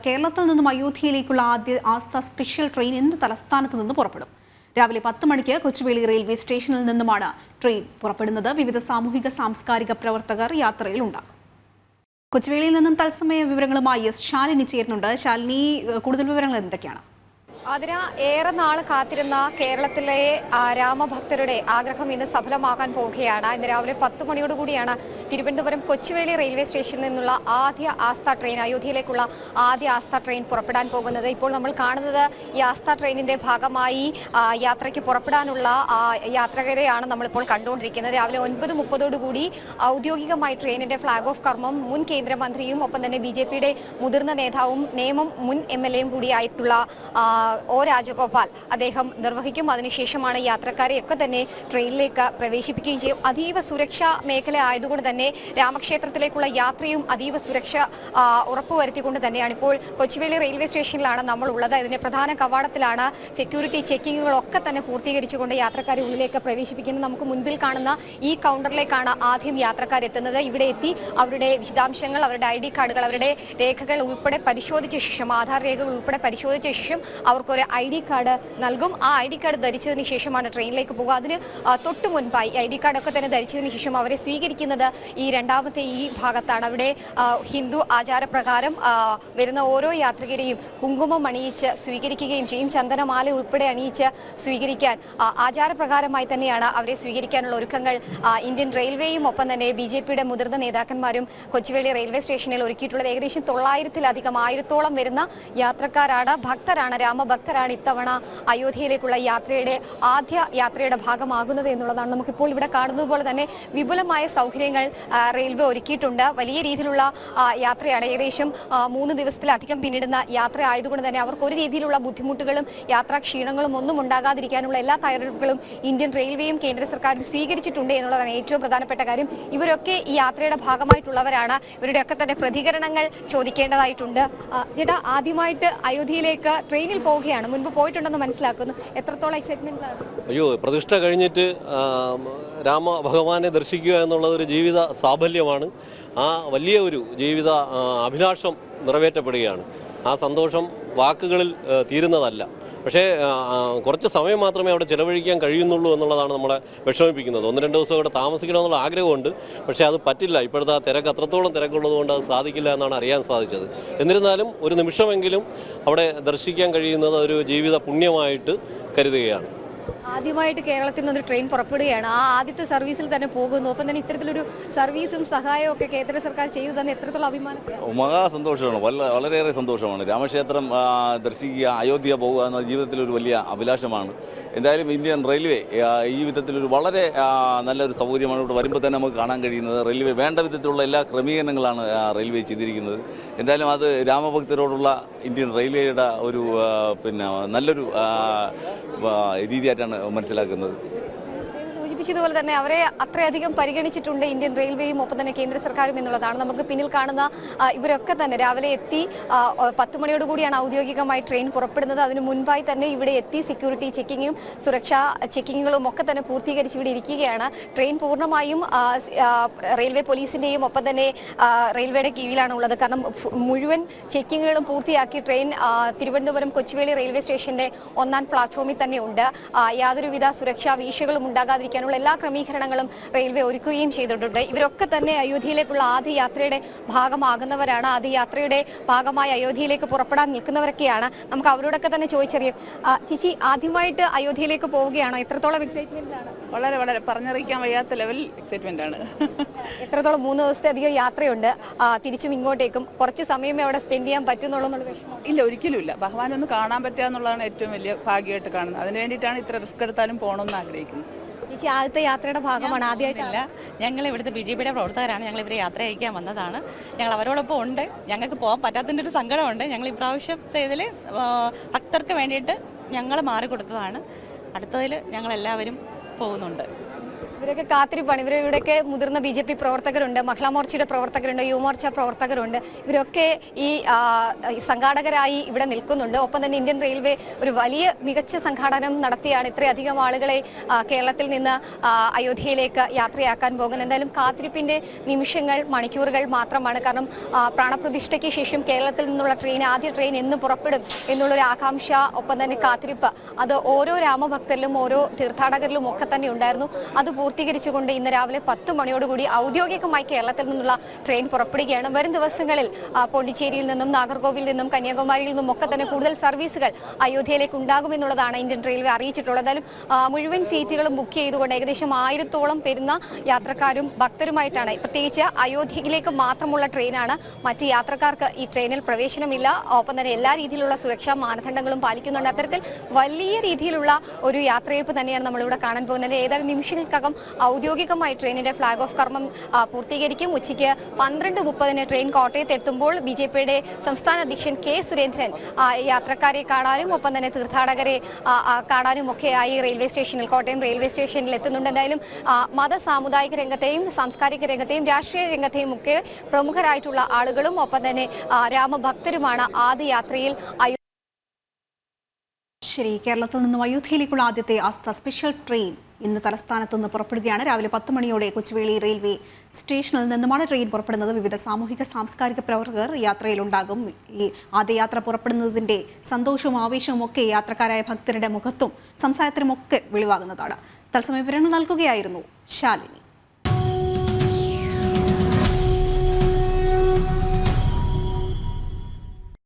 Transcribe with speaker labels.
Speaker 1: കേരളത്തിൽ നിന്നും അയോധ്യയിലേക്കുള്ള ആദ്യ ആസ്ഥ സ്പെഷ്യൽ ട്രെയിൻ ഇന്ന് തലസ്ഥാനത്ത് നിന്ന് പുറപ്പെടും. രാവിലെ 10 മണിക്ക് കൊച്ചുവേളി റെയിൽവേ സ്റ്റേഷനിൽ നിന്നുമാണ് ട്രെയിൻ പുറപ്പെടുന്നത്. വിവിധ സാമൂഹിക സാംസ്കാരിക പ്രവർത്തകർ യാത്രയിലുണ്ടാകും. കൊച്ചുവേളിയിൽ നിന്നും തത്സമയ വിവരങ്ങളുമായി ശാലിനി ചേരുന്നുണ്ട്. ശാലിനി, കൂടുതൽ വിവരങ്ങൾ എന്തൊക്കെയാണ്?
Speaker 2: അതിന് ഏറെ നാൾ കാത്തിരുന്ന കേരളത്തിലെ രാമഭക്തരുടെ ആഗ്രഹം ഇന്ന് സഫലമാകാൻ പോവുകയാണ്. ഇന്ന് രാവിലെ 10 മണിയോടുകൂടിയാണ് തിരുവനന്തപുരം കൊച്ചുവേളി റെയിൽവേ സ്റ്റേഷനിൽ നിന്നുള്ള ആദ്യ ആസ്ഥ ട്രെയിൻ, അയോധ്യയിലേക്കുള്ള ആദ്യ ആസ്ഥ ട്രെയിൻ പുറപ്പെടാൻ പോകുന്നത്. ഇപ്പോൾ നമ്മൾ കാണുന്നത് ഈ ആസ്ഥ ട്രെയിനിന്റെ ഭാഗമായി യാത്രയ്ക്ക് പുറപ്പെടാനുള്ള യാത്രികരെയാണ് നമ്മളിപ്പോൾ കണ്ടുകൊണ്ടിരിക്കുന്നത്. രാവിലെ 9:30 ഔദ്യോഗികമായി ട്രെയിനിന്റെ ഫ്ളാഗ് ഓഫ് കർമ്മം മുൻ കേന്ദ്രമന്ത്രിയും ഒപ്പം തന്നെ BJPയുടെ മുതിർന്ന നേതാവും നേമം മുൻ MLA കൂടിയായിട്ടുള്ള O രാജഗോപാൽ അദ്ദേഹം നിർവഹിക്കും. അതിനുശേഷമാണ് യാത്രക്കാരെയൊക്കെ തന്നെ ട്രെയിനിലേക്ക് പ്രവേശിപ്പിക്കുകയും ചെയ്യും. അതീവ സുരക്ഷാ മേഖല ആയതുകൊണ്ട് തന്നെ രാമക്ഷേത്രത്തിലേക്കുള്ള യാത്രയും അതീവ സുരക്ഷ ഉറപ്പുവരുത്തിക്കൊണ്ട് തന്നെയാണ് ഇപ്പോൾ കൊച്ചുവേളി റെയിൽവേ സ്റ്റേഷനിലാണ് നമ്മൾ ഉള്ളത്. ഇതിന്റെ പ്രധാന കവാടത്തിലാണ് സെക്യൂരിറ്റി ചെക്കിങ്ങുകളൊക്കെ തന്നെ പൂർത്തീകരിച്ചുകൊണ്ട് യാത്രക്കാരെ ഉള്ളിലേക്ക് പ്രവേശിപ്പിക്കുന്നത്. നമുക്ക് മുൻപിൽ കാണുന്ന ഈ കൗണ്ടറിലേക്കാണ് ആദ്യം യാത്രക്കാരെത്തുന്നത്. ഇവിടെ എത്തി അവരുടെ വിശദാംശങ്ങൾ, അവരുടെ ID കാർഡുകൾ, അവരുടെ രേഖകൾ ഉൾപ്പെടെ പരിശോധിച്ച ശേഷം, ആധാർ രേഖകൾ ഉൾപ്പെടെ പരിശോധിച്ച ശേഷം അവർക്കൊരു ID കാർഡ് നൽകും. ആ ID കാർഡ് ധരിച്ചതിന് ശേഷമാണ് ട്രെയിനിലേക്ക് പോകുക. അതിന് തൊട്ടു മുൻപായി ID കാർഡൊക്കെ തന്നെ ധരിച്ചതിന് ശേഷം അവരെ സ്വീകരിക്കുന്നത് ഈ രണ്ടാമത്തെ ഈ ഭാഗത്താണ്. അവിടെ ഹിന്ദു ആചാരപ്രകാരം വരുന്ന ഓരോ യാത്രികരെയും കുങ്കുമം അണിയിച്ച് സ്വീകരിക്കുകയും ചെയ്യും. ചന്ദനമാല ഉൾപ്പെടെ അണിയിച്ച് സ്വീകരിക്കാൻ ആചാരപ്രകാരമായി തന്നെയാണ് അവരെ സ്വീകരിക്കാനുള്ള ഒരുക്കങ്ങൾ ഇന്ത്യൻ റെയിൽവേയും ഒപ്പം തന്നെ BJPയുടെ മുതിർന്ന നേതാക്കന്മാരും കൊച്ചുവേളി റെയിൽവേ സ്റ്റേഷനിൽ ഒരുക്കിയിട്ടുള്ളത്. ഏകദേശം 900-ലധികം 1000-ഓളം വരുന്ന യാത്രക്കാരാണ്, ഭക്തരാണ്, രാമഭക്തരാണ് ഇത്തവണ അയോധ്യയിലേക്കുള്ള ആദ്യ യാത്രയുടെ ഭാഗമാകുന്നത് എന്നുള്ളതാണ്. നമുക്കിപ്പോൾ ഇവിടെ കാണുന്നത് പോലെ തന്നെ വിപുലമായ സൗകര്യങ്ങൾ റെയിൽവേ ഒരുക്കിയിട്ടുണ്ട്. വലിയ രീതിയിലുള്ള യാത്രയാണ്. ഏകദേശം 3 ദിവസത്തിലധികം പിന്നിടുന്ന യാത്ര ആയതുകൊണ്ട് തന്നെ അവർക്ക് ഒരു രീതിയിലുള്ള ബുദ്ധിമുട്ടുകളും യാത്രാ ക്ഷീണങ്ങളും ഒന്നും ഉണ്ടാകാതിരിക്കാനുള്ള എല്ലാ തയ്യാറെടുപ്പുകളും ഇന്ത്യൻ റെയിൽവേയും കേന്ദ്ര സർക്കാരും സ്വീകരിച്ചിട്ടുണ്ട് എന്നുള്ളതാണ് ഏറ്റവും പ്രധാനപ്പെട്ട കാര്യം. ഇവരൊക്കെ ഈ യാത്രയുടെ ഭാഗമായിട്ടുള്ളവരാണ്. ഇവരുടെയൊക്കെ തന്നെ പ്രതികരണങ്ങൾ ചോദിക്കേണ്ടതായിട്ടുണ്ട്. ചേട്ടാ, ആദ്യമായിട്ട് അയോധ്യയിലേക്ക് ട്രെയിനിൽ പോവുകയാണ്. മുൻപ് പോയിട്ടുണ്ടെന്ന് മനസ്സിലാക്കുന്നു. എത്രത്തോളം എക്സൈറ്റ്മെന്റ് ആണ്?
Speaker 3: അയ്യോ, പ്രതിഷ്ഠ കഴിഞ്ഞിട്ട് രാമഭഗവാനെ ദർശിക്കുക എന്നുള്ളത് ഒരു ജീവിത സാഫല്യമാണ്. ആ വലിയ ഒരു ജീവിത അഭിലാഷം നിറവേറ്റപ്പെടുകയാണ്. ആ സന്തോഷം വാക്കുകളിൽ തീരുന്നതല്ല. പക്ഷേ കുറച്ച് സമയം മാത്രമേ അവിടെ ചിലവഴിക്കാൻ കഴിയുന്നുള്ളൂ എന്നുള്ളതാണ് നമ്മളെ വിഷമിപ്പിക്കുന്നത്. 1-2 ദിവസം അവിടെ താമസിക്കണമെന്നുള്ള ആഗ്രഹമുണ്ട്. പക്ഷേ അത് പറ്റില്ല. ഇപ്പോഴത്തെ തിരക്ക് അത്രത്തോളം തിരക്കുള്ളതുകൊണ്ട് അത് സാധിക്കില്ല എന്നാണ് അറിയാൻ സാധിച്ചത്. എന്നിരുന്നാലും ഒരു നിമിഷമെങ്കിലും അവിടെ ദർശിക്കാൻ കഴിയുന്നത് ഒരു ജീവിത പുണ്യമായിട്ട് കരുതുകയാണ്.
Speaker 2: ആദ്യമായിട്ട് കേരളത്തിൽ നിന്നൊരു ട്രെയിൻ പുറപ്പെടുകയാണ്. ആ ആദ്യത്തെ സർവീസിൽ തന്നെ പോകുന്നു. ഒപ്പം തന്നെ ഇത്തരത്തിലൊരു സർവീസും സഹായവും ഒക്കെ കേന്ദ്ര സർക്കാർ ചെയ്തു തന്നെ എത്രത്തോളം അഭിമാനം?
Speaker 4: മഹാസന്തോഷമാണ്, വളരെയേറെ സന്തോഷമാണ്. രാമക്ഷേത്രം ദർശിക്കുക, അയോധ്യ പോകുക എന്ന ജീവിതത്തിലൊരു വലിയ അഭിലാഷമാണ്. എന്തായാലും ഇന്ത്യൻ റെയിൽവേ ഈ വിധത്തിലൊരു വളരെ നല്ലൊരു സൗകര്യമാണ്. ഇവിടെ വരുമ്പോൾ തന്നെ നമുക്ക് കാണാൻ കഴിയുന്നത് റെയിൽവേ വേണ്ട വിധത്തിലുള്ള എല്ലാ ക്രമീകരണങ്ങളാണ് റെയിൽവേ ചെയ്തിരിക്കുന്നത്. എന്തായാലും അത് രാമഭക്തരോടുള്ള ഇന്ത്യൻ റെയിൽവേയുടെ ഒരു നല്ലൊരു രീതിയായിട്ടാണ് മനസ്സിലാക്കുന്നത്.
Speaker 2: സൂചിപ്പിച്ചതുപോലെ തന്നെ അവരെ അത്രയധികം പരിഗണിച്ചിട്ടുണ്ട് ഇന്ത്യൻ റെയിൽവേയും ഒപ്പം തന്നെ കേന്ദ്ര സർക്കാരും എന്നുള്ളതാണ്. നമുക്ക് പിന്നിൽ കാണുന്ന ഇവരൊക്കെ തന്നെ രാവിലെ എത്തി 10 മണിയോടുകൂടിയാണ് ഔദ്യോഗികമായി ട്രെയിൻ പുറപ്പെടുന്നത്. അതിന് മുൻപായി തന്നെ ഇവിടെ എത്തി സെക്യൂരിറ്റി ചെക്കിങ്ങും സുരക്ഷാ ചെക്കിങ്ങുകളും ഒക്കെ തന്നെ പൂർത്തീകരിച്ച് ഇവിടെ ഇരിക്കുകയാണ്. ട്രെയിൻ പൂർണ്ണമായും റെയിൽവേ പോലീസിന്റെയും ഒപ്പം തന്നെ റെയിൽവേയുടെ കീഴിലാണ് ഉള്ളത്. കാരണം മുഴുവൻ ചെക്കിങ്ങുകളും പൂർത്തിയാക്കി ട്രെയിൻ തിരുവനന്തപുരം കൊച്ചുവേളി റെയിൽവേ സ്റ്റേഷന്റെ 1ാം പ്ലാറ്റ്ഫോമിൽ തന്നെ ഉണ്ട്. യാതൊരുവിധ സുരക്ഷാ വീഴ്ചകളും ഉണ്ടാകാതിരിക്കാനുള്ള എല്ലാ ക്രമീകരണങ്ങളും റെയിൽവേ ഒരുക്കുകയും ചെയ്തിട്ടുണ്ട്. ഇവരൊക്കെ തന്നെ അയോധ്യയിലേക്കുള്ള ആദ്യ യാത്രയുടെ ഭാഗമാകുന്നവരാണ്. ആദ്യ യാത്രയുടെ ഭാഗമായി അയോധ്യയിലേക്ക് പുറപ്പെടാൻ നിൽക്കുന്നവരൊക്കെയാണ്. നമുക്ക് അവരോടൊക്കെ തന്നെ ചോദിച്ചറിയാം. ചേച്ചി, ആദ്യമായിട്ട് അയോധ്യയിലേക്ക് പോവുകയാണോ? എത്രത്തോളം എക്സൈറ്റ്മെന്റ് ആണ്?
Speaker 5: വളരെ പറഞ്ഞറിയിക്കാൻ വയ്യാത്ത ലെവൽ എക്സൈറ്റ്മെന്റ് ആണ്.
Speaker 2: എത്രത്തോളം 3 ദിവസത്തെ അധികം യാത്രയുണ്ട്. തിരിച്ചും ഇങ്ങോട്ടേക്കും കുറച്ച് സമയമേ അവിടെ സ്പെൻഡ് ചെയ്യാൻ പറ്റുന്നുള്ളൂ എന്നുള്ള വിഷമം?
Speaker 5: ഇല്ല, ഒരിക്കലും ഇല്ല. ഭഗവാൻ ഒന്ന് കാണാൻ പറ്റുക എന്നുള്ളതാണ് ഏറ്റവും വലിയ ഭാഗ്യമായിട്ട് കാണുന്നത്. അതിന് വേണ്ടിയിട്ടാണ് ഇത്ര റിസ്ക് എടുത്താലും പോകണമെന്ന് ആഗ്രഹിക്കുന്നത്.
Speaker 2: ചേച്ചി, ആദ്യത്തെ യാത്രയുടെ ഭാഗമാണ്? ആദ്യമായിട്ടില്ല.
Speaker 6: ഞങ്ങൾ ഇവിടുത്തെ BJPയുടെ പ്രവർത്തകരാണ്. ഞങ്ങൾ ഇവരെ യാത്ര അയക്കാൻ വന്നതാണ്. ഞങ്ങൾ അവരോടൊപ്പം ഉണ്ട്. ഞങ്ങൾക്ക് പോകാൻ പറ്റാത്തതിൻ്റെ ഒരു സങ്കടമുണ്ട്. ഞങ്ങൾ ഇപ്രാവശ്യത്തെ ഇതിൽ ഭക്തർക്ക് വേണ്ടിയിട്ട് ഞങ്ങൾ മാറിക്കൊടുത്തതാണ്. അടുത്തതിൽ ഞങ്ങളെല്ലാവരും പോകുന്നുണ്ട്.
Speaker 2: ഇവരൊക്കെ കാത്തിരിപ്പാണ്. ഇവരുടെയൊക്കെ മുതിർന്ന BJP പ്രവർത്തകരുണ്ട്, മഹിളാ മോർച്ചയുടെ പ്രവർത്തകരുണ്ട്, യുവമോർച്ച പ്രവർത്തകരുണ്ട്. ഇവരൊക്കെ ഈ സംഘാടകരായി ഇവിടെ നിൽക്കുന്നുണ്ട്. ഒപ്പം തന്നെ ഇന്ത്യൻ റെയിൽവേ ഒരു വലിയ മികച്ച സംഘാടനം നടത്തിയാണ് ഇത്രയധികം ആളുകളെ കേരളത്തിൽ നിന്ന് അയോധ്യയിലേക്ക് യാത്രയാക്കാൻ പോകുന്നത്. എന്തായാലും കാത്തിരിപ്പിന്റെ നിമിഷങ്ങൾ, മണിക്കൂറുകൾ മാത്രമാണ്. കാരണം പ്രാണപ്രതിഷ്ഠയ്ക്ക് ശേഷം കേരളത്തിൽ നിന്നുള്ള ആദ്യ ട്രെയിൻ എന്ന് പുറപ്പെടും എന്നുള്ളൊരു ആകാംക്ഷ, ഒപ്പം തന്നെ കാത്തിരിപ്പ്, അത് ഓരോ രാമഭക്തരിലും ഓരോ തീർത്ഥാടകരിലും ഒക്കെ തന്നെ ഉണ്ടായിരുന്നു. അത് പൂർത്തീകരിച്ചുകൊണ്ട് ഇന്ന് രാവിലെ 10 മണിയോടുകൂടി ഔദ്യോഗികമായി കേരളത്തിൽ നിന്നുള്ള ട്രെയിൻ പുറപ്പെടുകയാണ്. വരും ദിവസങ്ങളിൽ പോണ്ടിച്ചേരിയിൽ നിന്നും, നാഗർകോവിൽ നിന്നും, കന്യാകുമാരിയിൽ നിന്നും ഒക്കെ തന്നെ കൂടുതൽ സർവീസുകൾ അയോധ്യയിലേക്ക് ഉണ്ടാകുമെന്നുള്ളതാണ് ഇന്ത്യൻ റെയിൽവേ അറിയിച്ചിട്ടുള്ളത്. എന്തായാലും മുഴുവൻ സീറ്റുകളും ബുക്ക് ചെയ്തുകൊണ്ട് ഏകദേശം 1000-ഓളം വരുന്ന യാത്രക്കാരും ഭക്തരുമായിട്ടാണ്. പ്രത്യേകിച്ച് അയോധ്യയിലേക്ക് മാത്രമുള്ള ട്രെയിനാണ്. മറ്റ് യാത്രക്കാർക്ക് ഈ ട്രെയിനിൽ പ്രവേശനമില്ല. ഒപ്പം തന്നെ എല്ലാ രീതിയിലുള്ള സുരക്ഷാ മാനദണ്ഡങ്ങളും പാലിക്കുന്നുണ്ട്. അത്തരത്തിൽ വലിയ രീതിയിലുള്ള ഒരു യാത്രയപ്പ് തന്നെയാണ് നമ്മളിവിടെ കാണാൻ പോകുന്നത്. ഏതാനും നിമിഷങ്ങൾക്കകം ഔദ്യോഗികമായി ട്രെയിനിന്റെ ഫ്ലാഗ് ഓഫ് കർമ്മം പൂർത്തീകരിക്കും. ഉച്ചയ്ക്ക് 12:30 ട്രെയിൻ കോട്ടയത്ത് എത്തുമ്പോൾ BJPയുടെ സംസ്ഥാന അധ്യക്ഷൻ K. സുരേന്ദ്രൻ യാത്രക്കാരെ കാണാനും ഒപ്പം തന്നെ തീർത്ഥാടകരെ കാണാനും ഒക്കെയായി റെയിൽവേ സ്റ്റേഷനിൽ, കോട്ടയം റെയിൽവേ സ്റ്റേഷനിൽ എത്തുന്നുണ്ട്. എന്തായാലും മത സാമുദായിക രംഗത്തെയും സാംസ്കാരിക രംഗത്തെയും രാഷ്ട്രീയ രംഗത്തെയും ഒക്കെ പ്രമുഖരായിട്ടുള്ള ആളുകളും ഒപ്പം തന്നെ രാമഭക്തരുമാണ് ആദ്യ യാത്രയിൽ.
Speaker 1: ശരി, കേരളത്തിൽ നിന്നും അയോധ്യയിലേക്കുള്ള ആദ്യത്തെ ആസ്ഥ സ്പെഷ്യൽ ട്രെയിൻ ഇന്ന് തലസ്ഥാനത്ത് നിന്ന് പുറപ്പെടുകയാണ്. രാവിലെ 10 മണിയോടെ കൊച്ചുവേളി റെയിൽവേ സ്റ്റേഷനിൽ നിന്നുമാണ് ട്രെയിൻ പുറപ്പെടുന്നത്. വിവിധ സാമൂഹിക സാംസ്കാരിക പ്രവർത്തകർ യാത്രയിലുണ്ടാകും. ഈ ആദ്യ യാത്ര പുറപ്പെടുന്നതിൻ്റെ സന്തോഷവും ആവേശവും ഒക്കെ യാത്രക്കാരായ ഭക്തരുടെ മുഖത്തും സംസാരത്തിലുമൊക്കെ വെളിവാകുന്നതാണ്. തത്സമയ വിവരങ്ങൾ നൽകുകയായിരുന്നു ശാലിനി.